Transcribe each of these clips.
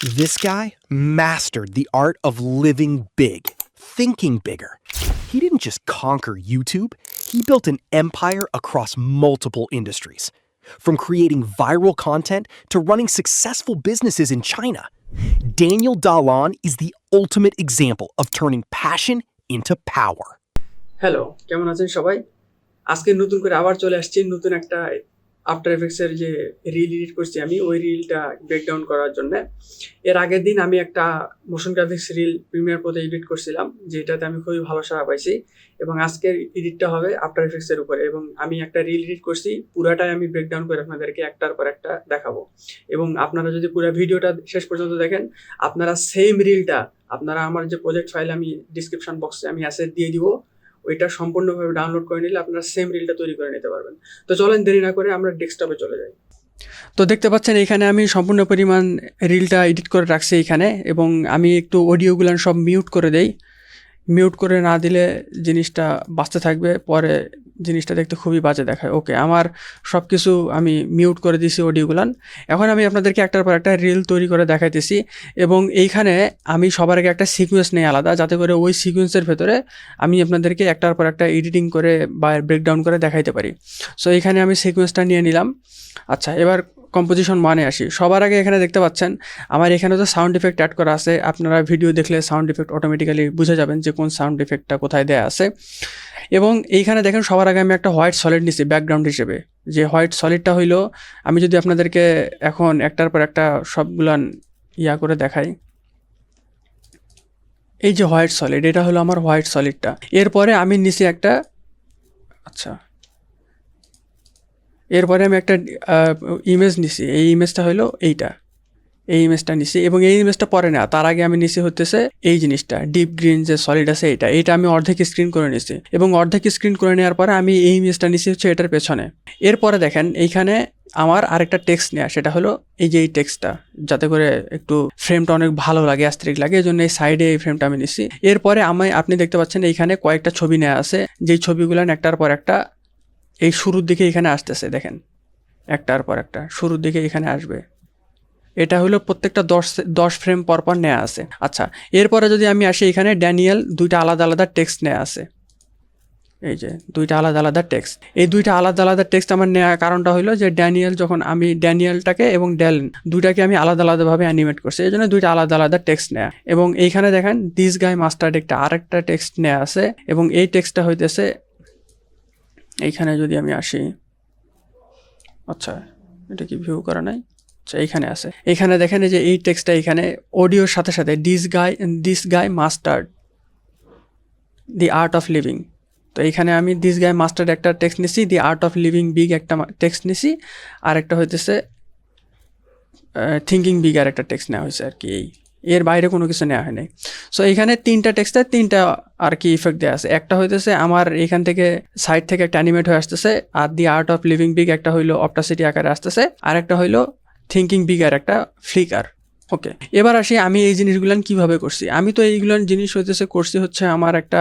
This guy mastered the art of living big, thinking bigger. He didn't just conquer YouTube, he built an empire across multiple industries. From creating viral content to running successful businesses in China, Daniel Dalan is the ultimate example of turning passion into power. Hello, কেমন আছেন সবাই? আজকে নতুন করে আবার চলে আসছি নতুন একটা আফটার এফেক্টসের যে রিল এডিট করছি আমি ওই রিলটা ব্রেকডাউন করার জন্য। এর আগের দিন আমি একটা মোশন গ্রাফিক্স রিল প্রিমিয়ার প্রোতে এডিট করছিলাম, যেটাতে আমি খুবই ভালো সাড়া পাইছি। এবং আজকের এডিটটা হবে আফটার এফেক্টসের উপরে, এবং আমি একটা রিল এডিট করছি, পুরাটাই আমি ব্রেকডাউন করে আপনাদেরকে একটার পর একটা দেখাবো। এবং আপনারা যদি পুরো ভিডিওটা শেষ পর্যন্ত দেখেন, আপনারা সেম রিলটা আপনারা আমার যে প্রজেক্ট ফাইল আমি ডিসক্রিপশন বক্সে আমি অ্যাসেট দিয়ে দিব, ওইটা সম্পূর্ণভাবে ডাউনলোড করে নিলে আপনারা সেম রিলটা তৈরি করে নিতে পারবেন। তো চলেন দেরি না করে আমরা ডেস্কটপে চলে যাই। তো দেখতে পাচ্ছেন এখানে আমি সম্পূর্ণ পরিমাণ রিলটা এডিট করে রাখছি এখানে, এবং আমি একটু অডিওগুলো সব মিউট করে দেই। মিউট করে না দিলে জিনিসটা বাঁচতে থাকবে, পরে জিনিসটা দেখতে খুবই বাজে দেখায়। ওকে, আমার সব কিছু আমি মিউট করে দিয়েছি অডিওগুলান। এখন আমি আপনাদেরকে একটার পর একটা রিল তৈরি করে দেখাইতেছি, এবং এইখানে আমি সবার আগে একটা সিকোয়েন্স নেই আলাদা, যাতে করে ওই সিকোয়েন্সের ভেতরে আমি আপনাদেরকে একটার পর একটা এডিটিং করে বা ব্রেকডাউন করে দেখাইতে পারি। সো এইখানে আমি সিকোয়েন্সটা নিয়ে নিলাম। আচ্ছা, এবার কম্পোজিশন মানে আসি। সবার আগে এখানে দেখতে পাচ্ছেন আমার এখানে তো সাউন্ড ইফেক্ট অ্যাড করা আছে। আপনারা ভিডিও দেখলে সাউন্ড ইফেক্ট অটোমেটিক্যালি বুঝে যাবেন যে কোন সাউন্ড ইফেক্টটা কোথায় দেয়া আছে। এবং এইখানে দেখেন সবার আগে আমি একটা হোয়াইট সলিড নিছি ব্যাকগ্রাউন্ড হিসেবে। যে হোয়াইট সলিডটা হইলো, আমি যদি আপনাদেরকে এখন একটার পর একটা সবগুলান করে দেখাই, এই যে হোয়াইট সলিড, এটা হলো আমার হোয়াইট সলিডটা। এরপরে আমি নিছি একটা, আচ্ছা, এরপরে আমি একটা ইমেজ নিছি। এই ইমেজটা হলো এইটা, এই ইমেজটা নিছি। এবং এই ইমেজটা পরে না, তার আগে আমি নিছি হতেছে এই জিনিসটা, ডিপ গ্রিন যে সলিড আছে এইটা আমি অর্ধেক স্ক্রিন করে নিছি। এবং অর্ধেক স্ক্রিন করে নেওয়ার পরে আমি এই ইমেজটা নিছি হচ্ছে এটার পেছনে। এরপরে দেখেন এইখানে আমার আরেকটা টেক্সট নেওয়া, সেটা হলো এই যে এই টেক্সটটা, যাতে করে একটু ফ্রেমটা অনেক ভালো লাগে, অ্যাস্থেটিক লাগে, এই জন্য এই সাইডে এই ফ্রেমটা আমি নিছি। এরপরে আপনি দেখতে পাচ্ছেন এইখানে কয়েকটা ছবি নেওয়া আছে, যেই ছবিগুলো একটার পর একটা এই শুরুর দিকে এখানে আসতেছে। দেখেন একটার পর একটা শুরুর দিকে এখানে আসবে। এটা হলো প্রত্যেকটা 10 ফ্রেম পরপর নেওয়া আছে। আচ্ছা, এরপরে যদি আমি আসি, এখানে ড্যানিয়েল দুইটা আলাদা আলাদা টেক্সট নেওয়া আছে। এই যে দুইটা আলাদা আলাদা টেক্সট, এই দুইটা আলাদা আলাদা টেক্সট আমার নেওয়ার কারণটা হলো যে ড্যানিয়েল, যখন আমি ড্যানিয়েলটাকে এবং ড্যালেন দুইটাকে আমি আলাদা আলাদাভাবে অ্যানিমেট করছি, এই জন্য দুইটা আলাদা আলাদা টেক্সট নেওয়া। এবং এইখানে দেখেন দিস গাই মাস্টার্ড একটা আরেকটা টেক্সট নেওয়া আছে, এবং এই টেক্সটটা হইতেছে এইখানে যদি আমি আসি, আচ্ছা এটা কি ভিউ করা নাই, আচ্ছা এইখানে আছে। এখানে দেখেন যে এই টেক্সটটা এখানে অডিওর সাথে সাথে this guy mustard the art of living. তো এইখানে আমি দিস গাই মাস্টার্ড একটা টেক্সট নিছি, দি আর্ট অফ লিভিং বিগ একটা টেক্সট নিছি, আর একটা হইতেছে থিঙ্কিং বিগ আর একটা টেক্সট নেওয়া হয়েছে আর কি। এর বাইরে কোনো কিছু নেওয়া হয়নি। সো এখানে তিনটা টেক্সটে তিনটা আর কি ইফেক্ট দেওয়া আছে। একটা হইতেছে আমার এখান থেকে সাইড থেকে একটা অ্যানিমেট হয়ে আসতেছে, আর the art of living big একটা হইলো অপটাসিটি আকারে আসতেছে, আর একটা হইলো থিঙ্কিং বিগ আর একটা ফ্লিকার। ওকে, এবার আসি আমি এই জিনিসগুলান কিভাবে করছি। আমি তো এইগুলান জিনিস করছি হচ্ছে আমার একটা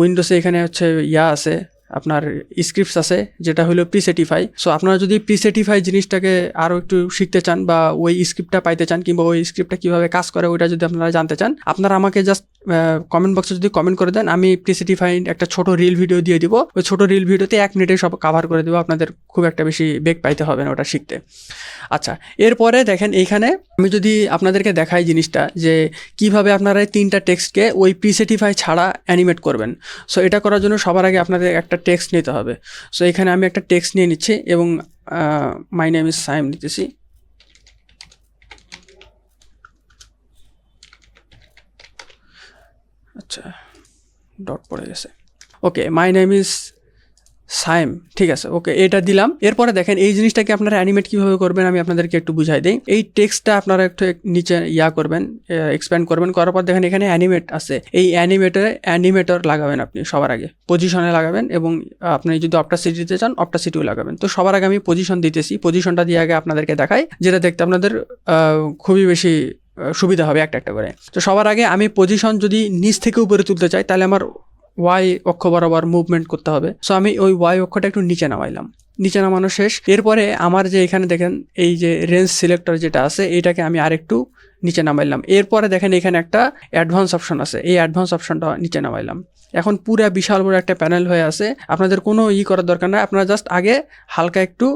উইন্ডোজে এখানে হচ্ছে আছে, আপনার স্ক্রিপ্টস আছে, যেটা হলো প্রিসেটিফাই। সো আপনারা যদি প্রিসেটিফাই জিনিসটাকে আরও একটু শিখতে চান, বা ওই স্ক্রিপ্টটা পাইতে চান, কিংবা ওই স্ক্রিপ্টটা কীভাবে কাজ করে ওইটা যদি আপনারা জানতে চান, আপনারা আমাকে জাস্ট কমেন্ট বক্সে যদি কমেন্ট করে দেন, আমি প্রিসেটিফাই একটা ছোট রিল ভিডিও দিয়ে দিব। ওই ছোটো রিল ভিডিওতে 1 মিনিটে সব কাভার করে দেবো, আপনাদের খুব একটা বেশি বেগ পাইতে হবে না ওটা শিখতে। আচ্ছা, এরপরে দেখেন এইখানে আমি যদি আপনাদেরকে দেখাই জিনিসটা, যে কিভাবে আপনারা এই তিনটা টেক্সটকে ওই প্রিসেটিফাই ছাড়া অ্যানিমেট করবেন। সো এটা করার জন্য সবার আগে আপনাদের একটা টেক্সট নিতে হবে। সো এখানে আমি একটা টেক্সট নিয়ে নিচ্ছি, এবং মাই নেম ইজ সাইম নিতেছি। আচ্ছা, ডট পড়ে গেছে। ওকে, মাই নেম ইজ সাইম, ঠিক আছে। ওকে, এটা দিলাম। এরপরে দেখেন এই জিনিসটাকে আপনারা অ্যানিমেট কীভাবে করবেন আমি আপনাদেরকে একটু বুঝাই দিই। এই টেক্সটটা আপনারা একটু নিচে করবেন, এক্সপ্যান্ড করবেন। করার পর দেখেন এখানে অ্যানিমেট আছে, এই অ্যানিমেটর লাগাবেন আপনি সবার আগে, পজিশনে লাগাবেন। এবং আপনি যদি অপটাসিটি দিতে চান অপটাসিটিও লাগাবেন। তো সবার আগে আমি পজিশন দিতেছি, পজিশনটা দিয়ে আগে আপনাদেরকে দেখাই, যেটা দেখতে আপনাদের খুবই বেশি সুবিধা হবে একটা একটা করে। তো সবার আগে আমি পজিশন যদি নিচ থেকে উপরে তুলতে চাই, তাহলে আমার ওয়াই অক্ষ বরাবর মুভমেন্ট করতে হবে। সো আমি ওই ওয়াই অক্ষটা একটু নিচে নামাইলাম, নিচে নামানো শেষ। এরপরে আমার যে এখানে দেখেন এই যে রেঞ্জ সিলেক্টর যেটা আছে এটাকে আমি আরেকটু নিচে নামাইলাম। এরপরে দেখেন এখানে একটা অ্যাডভান্স অপশন আছে, এই অ্যাডভান্স অপশনটা নিচে নামাইলাম। এখন পুরা বিশাল বড় একটা প্যানেল হয়ে আছে, আপনাদের কোনো করার দরকার নাই, আপনারা জাস্ট আগে হালকা একটু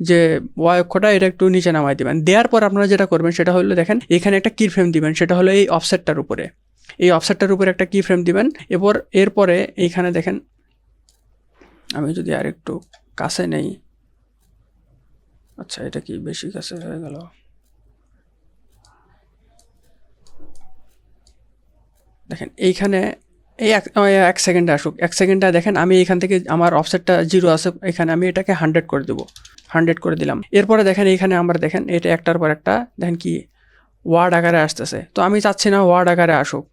যে ওয়াই অক্ষটা এটা একটু নিচে নামাই দিবেন। দেওয়ার পর আপনারা যেটা করবেন সেটা হলো দেখেন এখানে একটা কি ফ্রেম দিবেন, সেটা হলো এই অফসেটটার উপরে, এই অফসেটটার উপরে একটা কি ফ্রেম দিবেন। এরপরে এইখানে দেখেন আমি যদি আর একটু কাছে নেই, আচ্ছা এটা কি বেশি কাছে হয়ে গেল, দেখেন এইখানে এই এক সেকেন্ডে আসুক, এক সেকেন্ডে দেখেন আমি এখান থেকে আমার অফসেটটা 0 আছে, এখানে আমি এটাকে 100 করে দেবো, 100 করে দিলাম। এরপরে দেখেন এইখানে আমরা দেখেন এটা একটার পর একটা দেখেন কি ওয়ার্ড আকারে আসতেছে। তো আমি চাচ্ছি না ওয়ার্ড আকারে আসুক,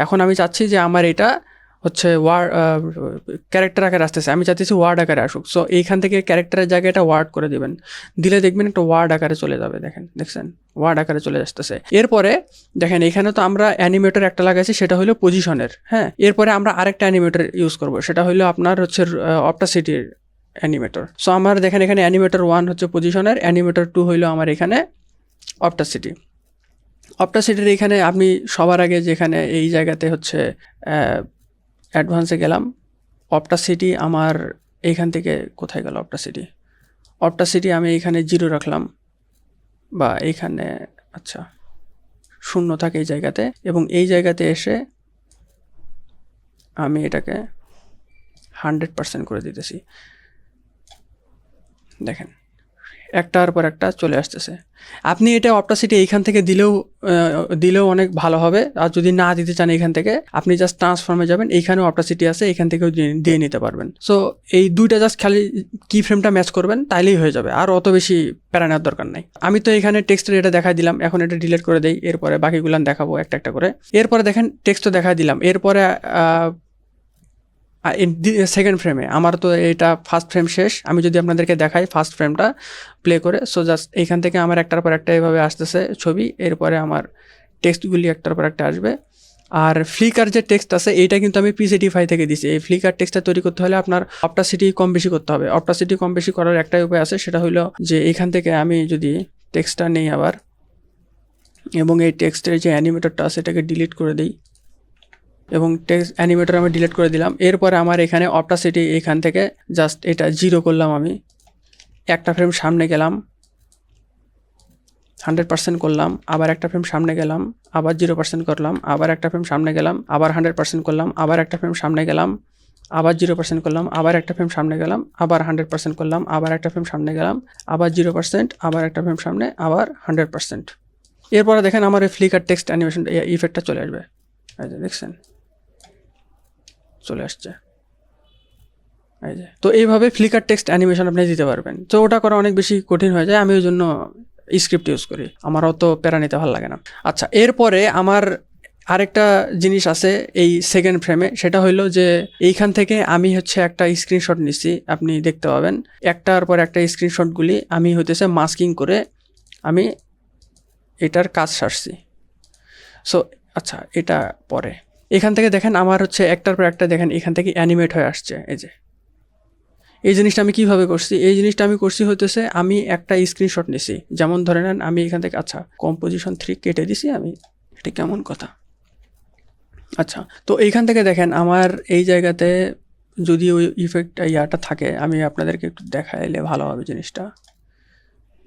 এখন আমি চাচ্ছি যে আমার এটা হচ্ছে ওয়ার্ড ক্যারেক্টার আকারে আসতেছে, আমি চাচ্ছি ওয়ার্ড আকারে আসুক। সো এইখান থেকে ক্যারেক্টারের জায়গায় এটা ওয়ার্ড করে দিবেন, দিলে দেখবেন একটা ওয়ার্ড আকারে চলে যাবে। দেখছেন ওয়ার্ড আকারে চলে আসতেছে। এরপরে দেখেন এখানে তো আমরা অ্যানিমেটর একটা লাগাইছি, সেটা হলো পজিশনের। হ্যাঁ, এরপরে আমরা আরেকটা অ্যানিমেটর ইউজ করব, সেটা হলো আপনার হচ্ছে অপটাসিটির অ্যানিমেটর। সো আমার দেখেন এখানে অ্যানিমেটর 1 হচ্ছে পজিশনের, অ্যানিমেটর 2 হইলো আমার এখানে অপটাসিটি। অপটাসিটির এখানে আপনি সবার আগে যেখানে এই জায়গাতে হচ্ছে অ্যাডভান্সে গেলাম, অপটাসিটি আমার এইখান থেকে কোথায় গেল অপটাসিটি আমি এখানে 0 রাখলাম, বা এইখানে আচ্ছা 0 থাকে এই জায়গাতে, এবং এই জায়গাতে এসে আমি এটাকে 100% করে দিতেছি। দেখেন একটার পর একটা চলে আসতেছে। আপনি এটা অপটাসিটি এইখান থেকে দিলেও অনেক ভালো হবে, আর যদি না দিতে চান এখান থেকে আপনি জাস্ট ট্রান্সফর্মে যাবেন, এইখানেও অপটাসিটি আছে, এখান থেকেও দিয়ে নিতে পারবেন। সো এই দুইটা জাস্ট খালি কি ফ্রেমটা ম্যাচ করবেন, তাইলেই হয়ে যাবে, আর অত বেশি প্যারা নেওয়ার দরকার নাই। আমি তো এখানে টেক্সটের এটা দেখাই দিলাম, এখন এটা ডিলিট করে দেই, এরপরে বাকিগুলো দেখাবো একটা একটা করে। এরপরে দেখেন টেক্সটও দেখাই দিলাম। এরপরে সেকেন্ড ফ্রেমে আমার তো এটা ফার্স্ট ফ্রেম শেষ, আমি যদি আপনাদেরকে দেখাই ফার্স্ট ফ্রেমটা প্লে করে। সো জাস্ট এইখান থেকে আমার একটার পর একটা এভাবে আসতেছে ছবি, এরপরে আমার টেক্সটগুলি একটার পর একটা আসবে। আর ফ্লিকার যে টেক্সট আছে এইটা কিন্তু আমি PCT5 থেকে দিছি। এই ফ্লিকার টেক্সটটা তৈরি করতে হলে আপনার অপটাসিটি কম বেশি করতে হবে। অপটাসিটি কম বেশি করার একটাই উপায় আছে, সেটা হলো যে এইখান থেকে আমি যদি টেক্সটটা নেই আবার, এবং এই টেক্সটের যে অ্যানিমেটরটা আছে এটাকে ডিলিট করে দিই, এবং টেক্সট অ্যানিমেটর আমি ডিলিট করে দিলাম। এরপরে আমার এখানে অপটাসিটি এখান থেকে জাস্ট এটা 0 করলাম, আমি একটা ফ্রেম সামনে গেলাম, 100% করলাম, আবার একটা ফ্রেম সামনে গেলাম, আবার 0% করলাম, আবার একটা ফ্রেম সামনে গেলাম, আবার 100% করলাম, আবার একটা ফ্রেম সামনে গেলাম, আবার 0% করলাম, আবার একটা ফ্রেম সামনে গেলাম, আবার 100% করলাম, আবার একটা ফ্রেম সামনে গেলাম, আবার 0%, আবার একটা ফ্রেম সামনে, আবার 100%। এরপরে দেখেন আমার এই ফ্লিকার টেক্সট অ্যানিমেশন ইফেক্টটা চলে আসবে, এই যে দেখছেন চলে আসছে, এই যে। তো এইভাবে ফ্লিকার টেক্সট অ্যানিমেশন আপনি দিতে পারবেন। তো ওটা করা অনেক বেশি কঠিন হয়ে যায়, আমি ওই জন্য স্ক্রিপ্ট ইউজ করি, আমার অত প্যারা নিতে ভালো লাগে না। আচ্ছা, এরপরে আমার আরেকটা জিনিস আছে এই সেকেন্ড ফ্রেমে, সেটা হইলো যে এইখান থেকে আমি হচ্ছে একটা স্ক্রিনশট নিচ্ছি, আপনি দেখতে পাবেন একটার পর একটা স্ক্রিনশটগুলি আমি হইতেছে মাস্কিং করে আমি এটার কাজ সারছি। সো আচ্ছা, এটা পরে এখান থেকে দেখেন আমার হচ্ছে একটার পর একটা দেখেন এখান থেকে অ্যানিমেট হয়ে আসছে। এই জিনিসটা আমি কিভাবে করছি, এই জিনিসটা আমি করছি হইতেছে আমি একটা স্ক্রিনশট নিছি, যেমন ধরে নেন আমি এখান থেকে আচ্ছা কম্পোজিশন 3 কেটে দিছি আমি, এটা কেমন কথা। আচ্ছা, তো এইখান থেকে দেখেন আমার এই জায়গাতে যদি ওই ইফেক্ট ইয়াটা থাকে, আমি আপনাদেরকে একটু দেখাইলে ভালো হবে জিনিসটা।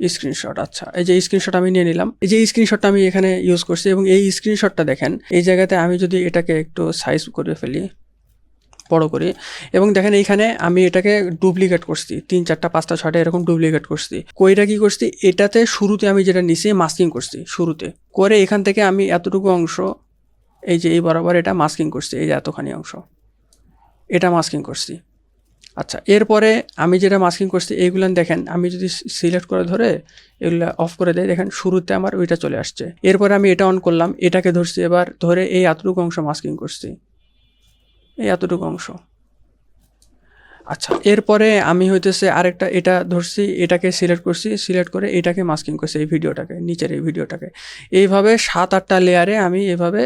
স্ক্রিনশট, আচ্ছা এই যে স্ক্রিনশট আমি নিয়ে নিলাম, এই যে স্ক্রিনশটটা আমি এখানে ইউজ করছি, এবং এই স্ক্রিনশটটা দেখেন এই জায়গাতে আমি যদি এটাকে একটু সাইজ করে ফেলি, বড় করি, এবং দেখেন এইখানে আমি এটাকে ডুপ্লিকেট করছি, 3 4টা 5টা 6টা এরকম ডুপ্লিকেট করছি। কইটা কি করছি, এটাতে শুরুতে আমি যেটা নিছি মাস্কিং করছি, শুরুতে করে এখান থেকে আমি এতটুকু অংশ এই যে এই বরাবর এটা মাস্কিং করছি, এই যে এতখানি অংশ এটা মাস্কিং করছি। আচ্ছা, এরপরে আমি যেটা মাস্কিং করছি এইগুলো দেখেন আমি যদি সিলেক্ট করে ধরে এগুলো অফ করে দেয়, দেখেন শুরুতে আমার ওইটা চলে আসছে। এরপরে আমি এটা অন করলাম, এটাকে ধরছি, এবার ধরে এই এতটুকু অংশ মাস্কিং করছি, এই এতটুকু অংশ। আচ্ছা, এরপরে আমি হইতেছে আরেকটা এটা ধরছি, এটাকে সিলেক্ট করছি, সিলেক্ট করে এটাকে মাস্কিং করছি, এই ভিডিওটাকে, নিচের এই ভিডিওটাকে। এইভাবে 7-8টা লেয়ারে আমি এভাবে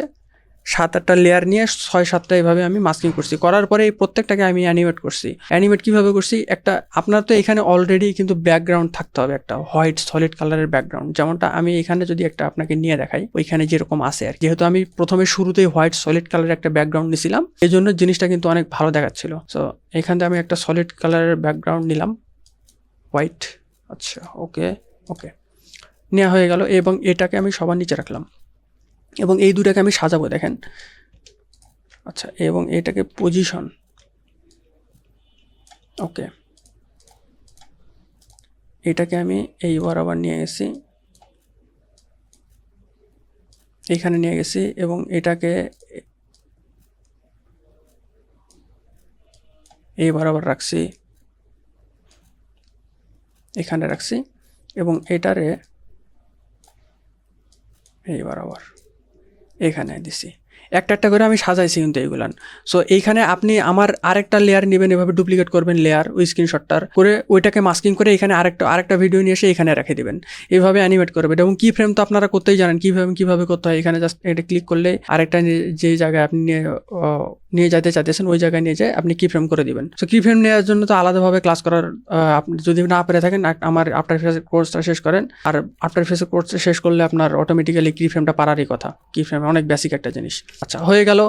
7-8টা লেয়ার নিয়ে 6-7টা এভাবে আমি মাস্কিং করছি, করার পরে এই প্রত্যেকটাকে আমি অ্যানিমেট করছি। অ্যানিমেট কীভাবে করছি, একটা আপনার তো এখানে অলরেডি কিন্তু ব্যাকগ্রাউন্ড থাকতে হবে, একটা হোয়াইট সলিড কালারের ব্যাকগ্রাউন্ড, যেমনটা আমি এখানে যদি একটা আপনাকে নিয়ে দেখাই ওইখানে যেরকম আছে আর, যেহেতু আমি প্রথমে শুরুতেই হোয়াইট সলিড কালারের একটা ব্যাকগ্রাউন্ড নিয়েছিলাম, এই জন্য জিনিসটা কিন্তু অনেক ভালো দেখাচ্ছিল। সো এখান থেকে আমি একটা সলিড কালারের ব্যাকগ্রাউন্ড নিলাম, হোয়াইট। আচ্ছা, ওকে ওকে, নেওয়া হয়ে গেল। এবং এটাকে আমি সবার নিচে রাখলাম এবং এই দুটাকে আমি সাজাবো, দেখেন। আচ্ছা, এবং এটাকে পজিশন, ওকে, এটাকে আমি এইবার আবার নিয়ে গেছি, এইখানে নিয়ে গেছি এবং এটাকে এইবার আবার রাখছি, এখানে রাখছি এবং এটারে এইবার আবার এখানে দিছি। একটা একটা করে আমি সাজাইছি কিন্তু এইগুলান। সো এইখানে আপনি আমার আরেকটা লেয়ার নেবেন, এভাবে ডুপ্লিকেট করবেন লেয়ার, ওই স্ক্রিনশটটার করে ওইটাকে মাস্কিং করে এখানে আরেকটা ভিডিও নিয়ে এসে এখানে রেখে দেবেন, এইভাবে অ্যানিমেট করবেন। এবং কি ফ্রেম তো আপনারা করতেই জানেন কীভাবে করতে হয়। এখানে জাস্ট এটা ক্লিক করলে আরেকটা যে জায়গায় আপনি নিয়ে যেতে চাইতেছেন ওই জায়গায় নিয়ে যায় আপনি কি ফ্রেম করে দিবেন। সো কি ফ্রেম নেওয়ার জন্য তো আলাদাভাবে ক্লাস করার, আপনি যদি না পেরে থাকেন আমার আফটার ইফেক্টস কোর্সটা শেষ করেন, আর আফটার ইফেক্টস কোর্সটা শেষ করলে আপনার অটোমেটিক্যালি কি ফ্রেমটা পারারই কথা। কি ফ্রেম অনেক বেসিক একটা জিনিস। আচ্ছা, হয়ে গেল।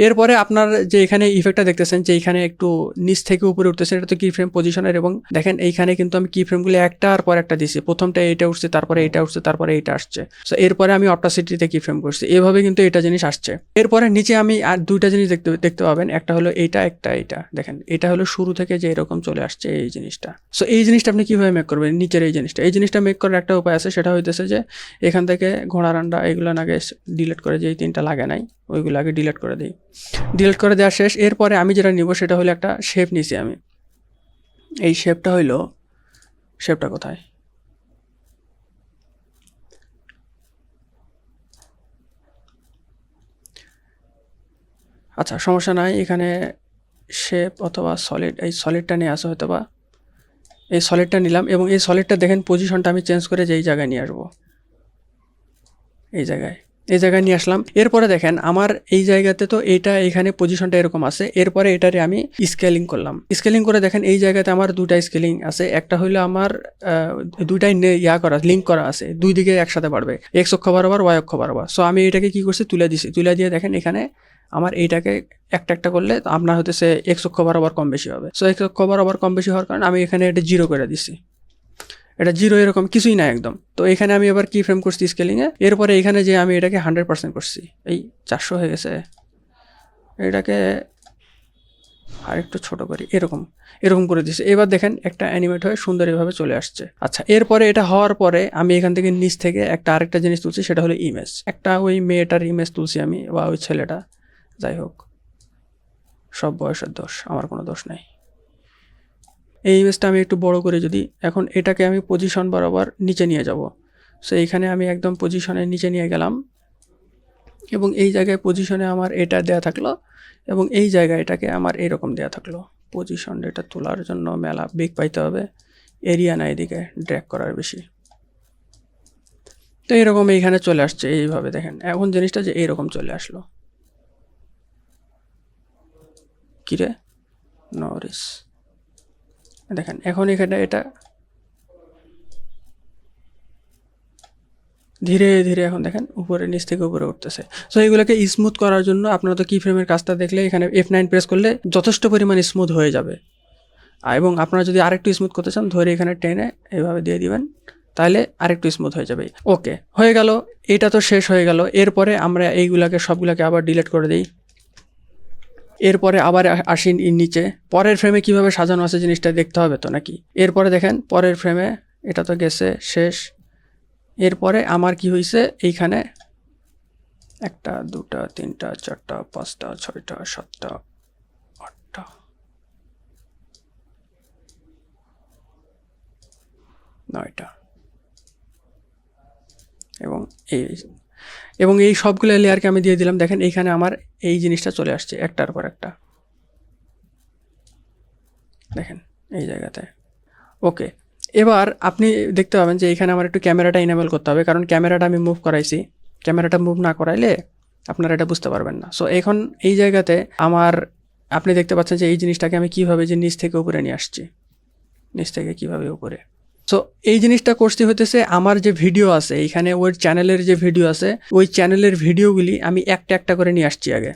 এরপরে আপনার যে এখানে ইফেক্টটা দেখতেছেন যে এইখানে একটু নিচ থেকে উপরে উঠতেছে, এটা তো কি ফ্রেম পজিশনের। এবং দেখেন এইখানে কিন্তু আমি কি ফ্রেমগুলো একটার পর একটা দিছি, প্রথমটা এইটা উঠছে, তারপরে এইটা উঠছে, তারপরে এইটা আসছে। সো এরপরে আমি অপটাসিটিতে কি ফ্রেম করছি, এভাবে কিন্তু এটা জিনিস আসছে। এরপরে নিচে আমি আর দুইটা জিনিস দেখতে পাবেন, একটা হলো এইটা, একটা এইটা। দেখেন এটা হলো শুরু থেকে যে এরকম চলে আসছে এই জিনিসটা। সো এই জিনিসটা আপনি কিভাবে মেক করবেন, নিচের এই জিনিসটা মেক করার একটা উপায় আছে, সেটা হইতেছে যে এখান থেকে ঘোড়া রান্ডা এগুলো আগে ডিলিট করে, যে এই তিনটা লাগে নাই ওইগুলো আগে ডিলিট করে দিই। ডিলিট করে দেওয়া শেষ। এরপরে আমি যেটা নিব সেটা হলো একটা শেপ নিছি আমি। এই শেপটা হইলো, শেপটা কোথায়, আচ্ছা সমস্যা নাই, এখানে শেপ অথবা সলিড, এই সলিডটা নিয়ে আসা হয়তো বা এই সলিডটা নিলাম। এবং এই সলিডটা দেখেন পজিশনটা আমি চেঞ্জ করে যেই জায়গায় নিয়ে আসবো, এই জায়গায় নিয়ে আসলাম। এরপরে দেখেন আমার এই জায়গাতে তো এইটা এখানে পজিশনটা এরকম আছে। এরপরে এটারে আমি স্কেলিং করলাম। স্কেলিং করে দেখেন এই জায়গাতে আমার দুটা স্কেলিং আছে, একটা হইলো আমার দুইটাই লিঙ্ক করা আছে, দুই দিকে একসাথে বাড়বে, এক্স অক্ষ বরাবর ওয়াই অক্ষ বরাবর। সো আমি এটাকে কি করছি, তুলে দিয়ে দেখেন এখানে আমার এইটাকে একটা করলে আপনার হতেছে এক্স অক্ষ বরাবর কম বেশি হবে। সো এক্স অক্ষ বরাবর কম বেশি হওয়ার কারণে আমি এখানে এটা 0 করে দিছি, এটা 0 এরকম কিছুই না একদম। তো এখানে আমি এবার কি ফ্রেম করছি স্কেলিংয়ে। এরপরে এখানে যে আমি এটাকে 100% করছি, এই 400 হয়ে গেছে, এটাকে আরেকটু ছোট করি, এরকম করে দিছি। এবার দেখেন একটা অ্যানিমেট হয়ে সুন্দর এভাবে চলে আসছে। আচ্ছা, এরপরে এটা হওয়ার পরে আমি এখান থেকে নিচ থেকে আরেকটা জিনিস তুলছি, সেটা হলো ইমেজ। একটা ওই মেয়েটার ইমেজ তুলছি আমি, বা ওই ছেলেটা, যাই হোক সব বয়সের দোষ, আমার কোনো দোষ নাই। এই ইমেজটা আমি একটু বড় করে যদি এখন এটাকে আমি পজিশন বরাবর নিচে নিয়ে যাব। সো এইখানে আমি একদম পজিশনের নিচে নিয়ে গেলাম এবং এই জায়গায় পজিশনে আমার এটা দেয়া থাকলো এবং এই জায়গায় এটাকে আমার এরকম দেয়া থাকলো। পজিশন এটা তোলার জন্য মেলা বেগ পাইতে হবে, এরিয়া না এদিকে ড্র্যাগ করার বেশি। তো এরকম এইখানে চলে আসছে এইভাবে, দেখেন এখন জিনিসটা যে এইরকম চলে আসলো। কিরে নরিস, দেখেন এখন এখানে এটা ধীরে ধীরে এখন দেখেন উপরে নিচ থেকে উপরে উঠতেছে। সো এইগুলোকে স্মুথ করার জন্য আপনারা তো কি ফ্রেমের কাজটা দেখলে এখানে F9 প্রেস করলে যথেষ্ট পরিমাণ স্মুথ হয়ে যাবে। এবং আপনারা যদি আরেকটু স্মুথ করতে চান ধরে এখানে টেনে এইভাবে দিয়ে দিবেন, তাহলে আরেকটু স্মুথ হয়ে যাবে। ওকে, হয়ে গেল, এটা তো শেষ হয়ে গেল। এরপরে আমরা এইগুলাকে সবগুলোকে আবার ডিলিট করে দিই। এরপরে আবার আসি নিচে, পরের ফ্রেমে কিভাবে সাজানো আছে জিনিসটা দেখতে হবে তো নাকি। এরপরে দেখেন পরের ফ্রেমে এটা তো গেছে শেষ। এরপরে আমার কি হয়েছে, এইখানে 1 2 3 4 5 6 7 8 9টা এবং এই সবগুলো লেয়ারকে আমি দিয়ে দিলাম। দেখেন এইখানে আমার এই জিনিসটা চলে আসছে একটার পর একটা, দেখেন এই জায়গাতে। ওকে, এবার আপনি দেখতে পাবেন যে এখানে আমার একটু ক্যামেরাটা ইনেবল করতে হবে, কারণ ক্যামেরাটা আমি মুভ করাইছি। ক্যামেরাটা মুভ না করাইলে আপনারা এটা বুঝতে পারবেন না। সো এখন এই জায়গাতে আপনি দেখতে পাচ্ছেন যে এই জিনিসটাকে আমি কীভাবে যে নিচ থেকে উপরে নিয়ে আসছি, নিচ থেকে কীভাবে উপরে। সো এই জিনিসটা করতে হতেছে আমার যে ভিডিও আছে এইখানে, ওই চ্যানেলের যে ভিডিও আছে, ওই চ্যানেলের ভিডিওগুলি আমি একটা একটা করে নিয়ে আসছি আগে।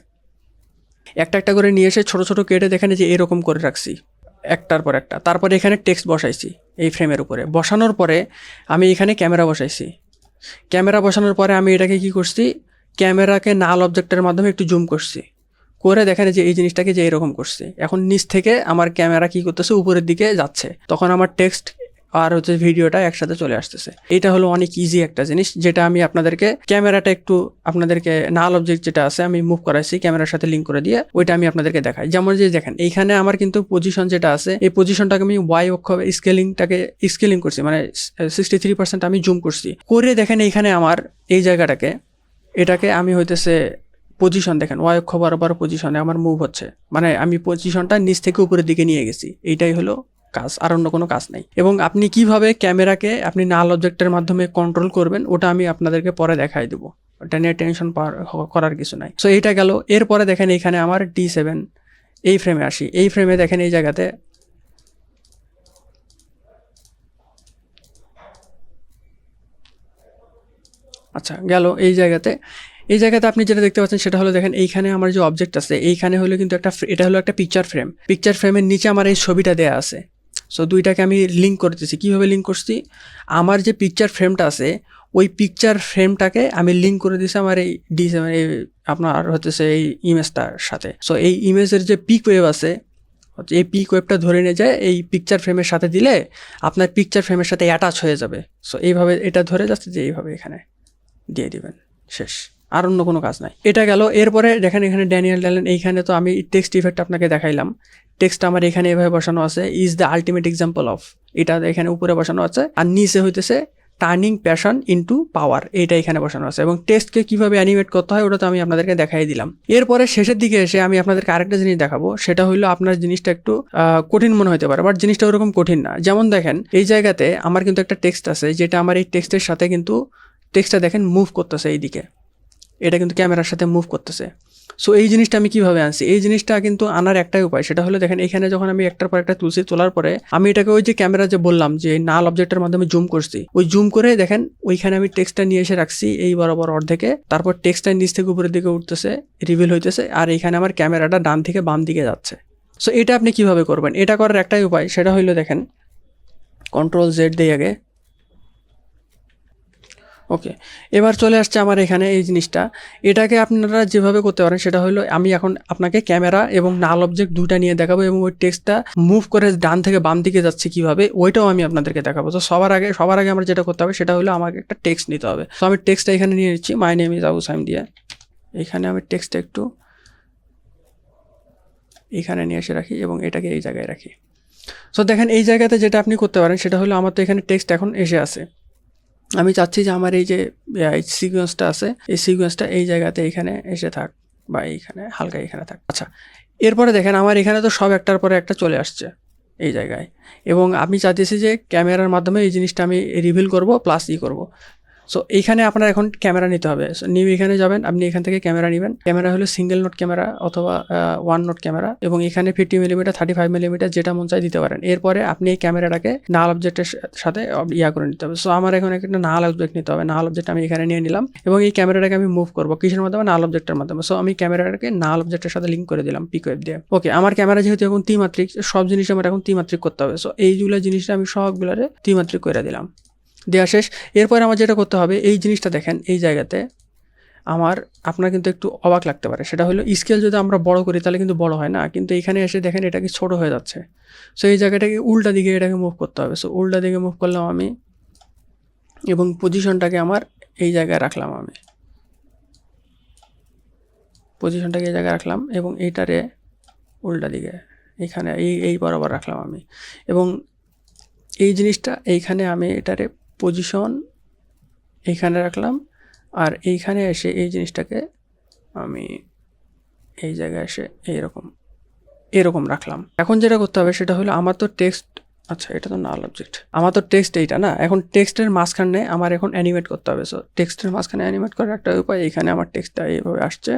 একটা একটা করে নিয়ে এসে ছোটো ছোটো কেটে দেখেন যে এরকম করে রাখছি একটার পর একটা। তারপরে এখানে টেক্সট বসাইছি এই ফ্রেমের উপরে। বসানোর পরে আমি এখানে ক্যামেরা বসাইছি। ক্যামেরা বসানোর পরে আমি এটাকে কি করছি, ক্যামেরাকে নাল অবজেক্টের মাধ্যমে একটু জুম করছি, করে দেখেন যে এই জিনিসটাকে যে এরকম করছে। এখন নিচ থেকে আমার ক্যামেরা কি করতেছে, উপরের দিকে যাচ্ছে, তখন আমার টেক্সট আর হচ্ছে ভিডিওটা একসাথে চলে আসতেছে। এটা হলো অনেক ইজি একটা জিনিস, যেটা আমি আপনাদেরকে ক্যামেরাটা একটু আপনাদেরকে নাল অবজেক্ট যেটা আছে আমি মুভ করাইছি ক্যামেরার সাথে লিঙ্ক করে দিয়ে, ওইটা আমি আপনাদেরকে দেখাই। যেমন যে দেখেন এইখানে আমার কিন্তু পজিশন যেটা আছে, এই পজিশনটাকে আমি ওয়াই অক্ষ স্কেলিং করছি, মানে 63% আমি জুম করছি করে। দেখেন এইখানে আমার এই জায়গাটাকে, এটাকে আমি হইতেছে পজিশন দেখেন ওয়াই অক্ষ বরাবর পজিশনে আমার মুভ হচ্ছে, মানে আমি পজিশনটা নিচ থেকে উপরের দিকে নিয়ে গেছি। এইটাই হলো কাজ, আর অন্য কোনো কাজ নাই। এবং আপনি কিভাবে ক্যামেরাকে আপনি নাল অবজেক্টের মাধ্যমে কন্ট্রোল করবেন ওটা আমি আপনাদেরকে পরে দেখাই দেবো, ওটা নিয়ে টেনশন করার কিছু নাই। সো এইটা গেল। এরপরে দেখেন এইখানে আমার D7 এই ফ্রেমে আসি। এই ফ্রেমে দেখেন এই জায়গাতে আচ্ছা গেল। এই জায়গাতে আপনি যেটা দেখতে পাচ্ছেন সেটা হলো দেখেন এইখানে আমার যে অবজেক্ট আছে এইখানে হলো কিন্তু এটা হলো একটা পিকচার ফ্রেম। পিকচার ফ্রেমের নিচে আমার এই ছবিটা দেয়া আছে। সো দুইটাকে আমি লিঙ্ক করতেছি। কীভাবে লিঙ্ক করছি, আমার যে পিকচার ফ্রেমটা আছে ওই পিকচার ফ্রেমটাকে আমি লিঙ্ক করে দিয়েছি আমার এই D7 আপনার হচ্ছে এই ইমেজটার সাথে। সো এই ইমেজের যে পিক ওয়েভ আছে, এই পিক ওয়েভটা ধরে নিয়ে যায় এই পিকচার ফ্রেমের সাথে দিলে আপনার পিকচার ফ্রেমের সাথে অ্যাটাচ হয়ে যাবে। সো এইভাবে এটা ধরে যাচ্ছে যে এইভাবে এখানে দিয়ে দিবেন, শেষ, আর অন্য কোনো কাজ নাই। এটা গেল। এরপরে দেখেন এখানে ড্যানিয়েল ড্যালেন, এইখানে তো আমি টেক্সট ইফেক্ট আপনাকে দেখাইলাম। টেক্সট আমার এখানে এভাবে বসানো আছে, is the ultimate example of, এটা এখানে উপরে বসানো আছে। আর নিচে হইতেছে টার্নিং প্যাশন ইনটু পাওয়ার, এইটা এখানে বসানো আছে। এবং টেক্সটকে কীভাবে অ্যানিমেট করতে হয় ওটা তো আমি আপনাদেরকে দেখাই দিলাম। এরপরে শেষের দিকে এসে আমি আপনাদেরকে আরেকটা জিনিস দেখাবো, সেটা হলো আপনার জিনিসটা একটু কঠিন মনে হতে পারে, বাট জিনিসটা ওরকম কঠিন না। যেমন দেখেন এই জায়গাতে আমার কিন্তু একটা টেক্সট আছে, যেটা আমার এই টেক্সটের সাথে কিন্তু টেক্সটটা দেখেন মুভ করতেছে এইদিকে, এটা কিন্তু ক্যামেরার সাথে মুভ করতেছে। সো এই জিনিসটা আমি কীভাবে আনছি, এই জিনিসটা কিন্তু আনার একটাই উপায়, সেটা হলো দেখেন এখানে যখন আমি একটার পর একটা তোলার পরে আমি এটাকে ওই যে ক্যামেরা যে বললাম যে নাল অবজেক্টের মাধ্যমে জুম করছি, ওই জুম করে দেখেন ওইখানে আমি টেক্সটটা নিয়ে এসে রাখছি এই বরাবর অর্ধেকে। তারপর টেক্সটটা নিচ থেকে উপরের দিকে উঠতেছে, রিভিল হইতেছে, আর এইখানে আমার ক্যামেরাটা ডান থেকে বাম দিকে যাচ্ছে। সো এটা আপনি কিভাবে করবেন, এটা করার একটাই উপায়, সেটা হলো দেখেন Ctrl Z দিয়ে আগে। ওকে, এবার চলে আসছে আমার এখানে এই জিনিসটা। এটাকে আপনারা যেভাবে করতে পারেন সেটা হলো আমি এখন আপনাকে ক্যামেরা এবং নাল অবজেক্ট দুইটা নিয়ে দেখাবো, এবং ওই টেক্সটটা মুভ করে ডান থেকে বাম দিকে যাচ্ছে কীভাবে ওইটাও আমি আপনাদেরকে দেখাবো। তো সবার আগে আমার যেটা করতে হবে সেটা হলো আমাকে একটা টেক্সট নিতে হবে। তো আমি টেক্সটটা এখানে নিয়ে নিচ্ছি, my name is Abu Saim দিয়ে। এখানে আমি টেক্সটটা একটু এখানে নিয়ে এসে রাখি এবং এটাকে এই জায়গায় রাখি। সো দেখেন এই জায়গাতে যেটা আপনি করতে পারেন সেটা হলো আমার তো এখানে টেক্সট এখন এসে আছে, আমি চাচ্ছি যে আমার এই যে সিকোয়েন্সটা আছে এই সিকোয়েন্সটা এই জায়গাতে এখানে এসে থাক, বা এইখানে হালকা এখানে থাক। আচ্ছা, এরপরে দেখেন আমার এখানে তো সব একটার পরে একটা চলে আসছে এই জায়গায়, এবং আমি চাচ্ছি যে ক্যামেরার মাধ্যমে এই জিনিসটা আমি রিভিল করব প্লাস করব। সো এইখানে আপনার এখন ক্যামেরা নিতে হবে। সো নিউ এখানে যাবেন, আপনি এখান থেকে ক্যামেরা নেবেন। ক্যামেরা হলো সিঙ্গেল নোট ক্যামেরা অথবা 1 নোট ক্যামেরা, এবং এখানে 50mm 35mm যেটা মন চাই দিতে পারেন। এরপরে আপনি এই ক্যামেরাটাকে নাল অবজেক্টের সাথে করে নিতে হবে। সো আমার এখন একটা নাল অবজেক্ট নিতে হবে। নাল অবজেক্ট আমি এখানে নিয়ে নিলাম, এবং এই ক্যামেরাটাকে আমি মুভ করবো কিসের মাধ্যমে, নাল অবজেক্টের মাধ্যমে। সো আমি ক্যামেরাটাকে নাল অবজেক্টের সাথে লিঙ্ক করে দিলাম পিক ওয়েভ দিয়ে। ওকে, আমার ক্যামেরা যেহেতু এখন ত্রিমাত্রিক, সব জিনিস আমার এখন ত্রিমাত্রিক করতে হবে। সো এইগুলো জিনিসটা আমি সবগুলোরে ত্রিমাত্রিক করে দিলাম, দেওয়া শেষ। এরপরে আমার যেটা করতে হবে, এই জিনিসটা দেখেন এই জায়গাতে আপনার কিন্তু একটু অবাক লাগতে পারে, সেটা হলো স্কেল যদি আমরা বড় করি তাহলে কিন্তু বড় হয় না, কিন্তু এখানে এসে দেখেন এটা কি ছোট হয়ে যাচ্ছে। সো এই জায়গাটাকে উল্টা দিকে এটাকে মুভ করতে হবে। সো উল্টা দিকে মুভ করলাম আমি, এবং পজিশনটাকে আমার এই জায়গায় রাখলাম, আমি পজিশনটাকে এই জায়গায় রাখলাম, এবং এইটারে উল্টা দিকে এখানে এই বরাবর রাখলাম আমি, এবং এই জিনিসটা এইখানে আমি এটারে পজিশন এইখানে রাখলাম, আর এইখানে এসে এই জিনিসটাকে আমি এই জায়গায় এসে এরকম রাখলাম। এখন যেটা করতে হবে সেটা হলো আমার তো টেক্সট আচ্ছা, এটা তো নাল অবজেক্ট, আমার তো টেক্সট এইটা না। এখন টেক্সটের মাঝখানে আমার এখন অ্যানিমেট করতে হবে। সো টেক্সটের মাঝখানে অ্যানিমেট করার একটা উপায়, এখানে আমার টেক্সটটা এইভাবে আসছে,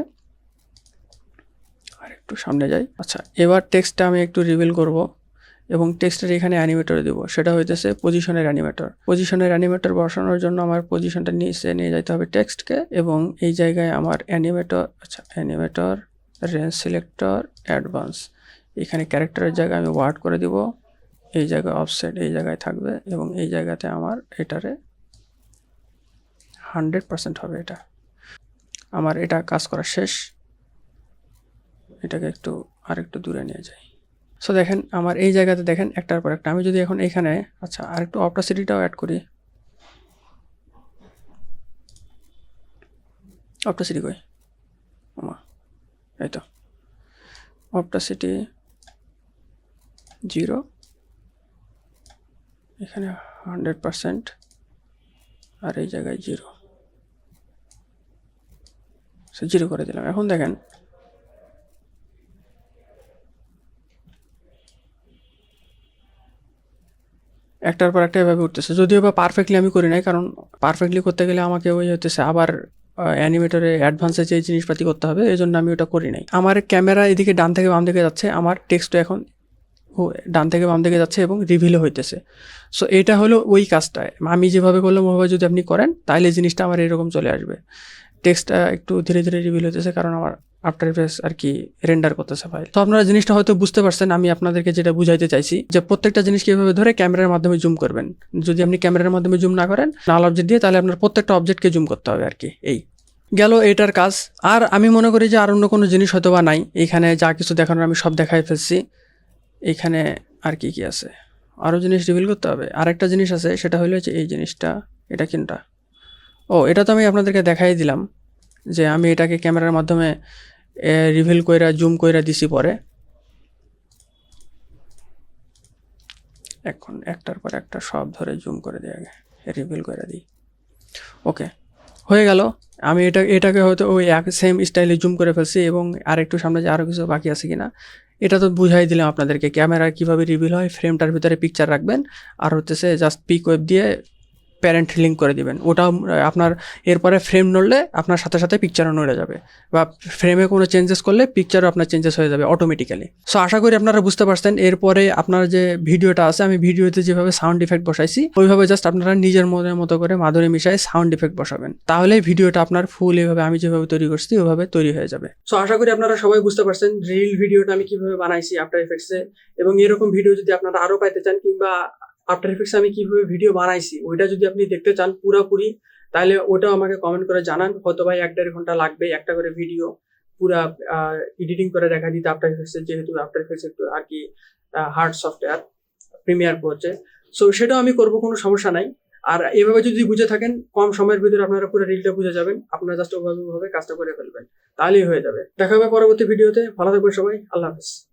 আর একটু সামনে যাই। আচ্ছা, এবার টেক্সটটা আমি একটু রিভিল করব এবং টেক্সটের এখানে অ্যানিমেটর দেবো, সেটা হইতেছে পজিশনের অ্যানিমেটর। পজিশনের অ্যানিমেটর বসানোর জন্য আমার পজিশনটা নিচে নিয়ে যেতে হবে টেক্সটকে, এবং এই জায়গায় আমার অ্যানিমেটর, আচ্ছা অ্যানিমেটর, রেঞ্জ সিলেক্টর, অ্যাডভান্স, এখানে ক্যারেক্টারের জায়গায় আমি ওয়ার্ড করে দিব, এই জায়গায় অফসেট এই জায়গায় থাকবে, এবং এই জায়গাতে আমার এটারে 100% হবে। এটা আমার এটা কাজ করা শেষ। এটাকে একটু আরেকটু দূরে নিয়ে যাই। সো দেখেন আমার এই জায়গাতে দেখেন একটার পর একটা। আমি যদি এখন এখানে আচ্ছা আরেকটু অপটাসিটিটাও অ্যাড করি, অপটাসিটি কই আমা, এই তো অপটাসিটি 0, এখানে 100%, আর এই জায়গায় 0, সো 0 করে দিলাম। এখন দেখেন একটার পর একটা এভাবে উঠতেছে, যদিও বা পারফেক্টলি আমি করি নাই, কারণ পারফেক্টলি করতে গেলে আমাকে ওই হতেছে আবার অ্যানিমেটরে অ্যাডভান্সে যে জিনিসপাতি করতে হবে, এই জন্য আমি ওটা করি নাই। আমার ক্যামেরা এদিকে ডান থেকে বাম দিকে যাচ্ছে, আমার টেক্সটও এখন ডান থেকে বাম দিকে যাচ্ছে এবং রিভিলও হইতেছে। সো এটা হলো ওই কাজটা, আমি যেভাবে করলাম ওভাবে যদি আপনি করেন তাহলে জিনিসটা আমার এরকম চলে আসবে। টেক্সটটা একটু ধীরে ধীরে রিভিল হইতেছে, কারণ আমার আফটার ইফেক্টস আর কি রেন্ডার করতেছে ফাইল। তো আপনারা জিনিসটা হয়তো বুঝতে পারছেন, আমি আপনাদেরকে যেটা বুঝাইতে চাইছি যে প্রত্যেকটা জিনিস কীভাবে ধরে ক্যামেরার মাধ্যমে জুম করবেন। যদি আপনি ক্যামেরার মাধ্যমে জুম না করেন, নাল অবজেক্ট দিয়ে, তাহলে আপনার প্রত্যেকটা অবজেক্টকে জুম করতে হবে আর কি। এই গেল এটার কাজ। আর আমি মনে করি যে আর অন্য কোনো জিনিস হয়তো বা নাই, এখানে যা কিছু দেখানোর আমি সব দেখাই ফেলছি। এখানে আর কি কি আছে, আরও জিনিস রিভিল করতে হবে। আরেকটা জিনিস আছে, সেটা হলো যে এই জিনিসটা, এটা কোনটা, ও এটা তো আমি আপনাদেরকে দেখাই দিলাম যে আমি এটাকে ক্যামেরার মাধ্যমে রিভিল কইরা জুম কইরা দিছি পরে। এখন একটার পর একটা সব ধরে জুম করে দিই, আগে রিভিল করে দিই। ওকে, হয়ে গেল। আমি এটাকে হয়তো ওই এক সেম স্টাইলে জুম করে ফেলছি, এবং আরেকটু সামনে যে আরও কিছু বাকি আছে কিনা এটা তো বুঝাই দিলাম আপনাদেরকে ক্যামেরা কীভাবে রিভিল হয়। ফ্রেমটার ভিতরে পিকচার রাখবেন, আর হচ্ছে জাস্ট পিক ওয়েব দিয়ে প্যারেন্ট লিঙ্ক করে দিবেন, ওটাও আপনার এরপরে ফ্রেম নড়লে আপনার সাথে সাথে পিকচারও নড়ে যাবে, বা ফ্রেমে কোনো চেঞ্জেস করলে পিকচারও আপনার চেঞ্জেস হয়ে যাবে অটোমেটিক্যালি। সো আশা করি আপনারা বুঝতে পারছেন। এরপরে আপনার যে ভিডিওটা আছে, আমি ভিডিওতে যেভাবে সাউন্ড ইফেক্ট বসাইছি ওইভাবে জাস্ট আপনারা নিজের মনের মতো করে মাধুরী মিশায় সাউন্ড ইফেক্ট বসাবেন, তাহলে ভিডিওটা আপনার ফুল এভাবে আমি যেভাবে তৈরি করছি ওইভাবে তৈরি হয়ে যাবে। সো আশা করি আপনারা সবাই বুঝতে পারছেন রিল ভিডিওটা আমি কিভাবে বানাইছি আফটার ইফেক্টসে, এবং এরকম ভিডিও যদি আপনারা আরও পাইতে চান, কিংবা আফটার ইফেক্টসে আমি কিভাবে ভিডিও বানাইছি ওইটা যদি আপনি দেখতে চান পুরোপুরি, তাহলে ওটাও আমাকে কমেন্ট করে জানান। হয়তো ভাই 1-1.5 ঘন্টা লাগবে একটা করে ভিডিও পুরা এডিটিং করে দেখা দিতে আফটার ইফেক্টসে, যেহেতু আফটার ইফেক্টস একটু আর কি হার্ড সফটওয়্যার প্রিমিয়ার প্রোতে। সো সেটাও আমি করবো, কোনো সমস্যা নাই। আর এভাবে যদি বুঝে থাকেন কম সময়ের ভিতরে আপনারা পুরো রিলটা বুঝে যাবেন, আপনারা জাস্ট ওভাবে কাজটা করে ফেলবেন, তাহলেই হয়ে যাবে। দেখা হবে পরবর্তী ভিডিওতে। ভালো থাকবেন সবাই, আল্লাহ হাফেজ।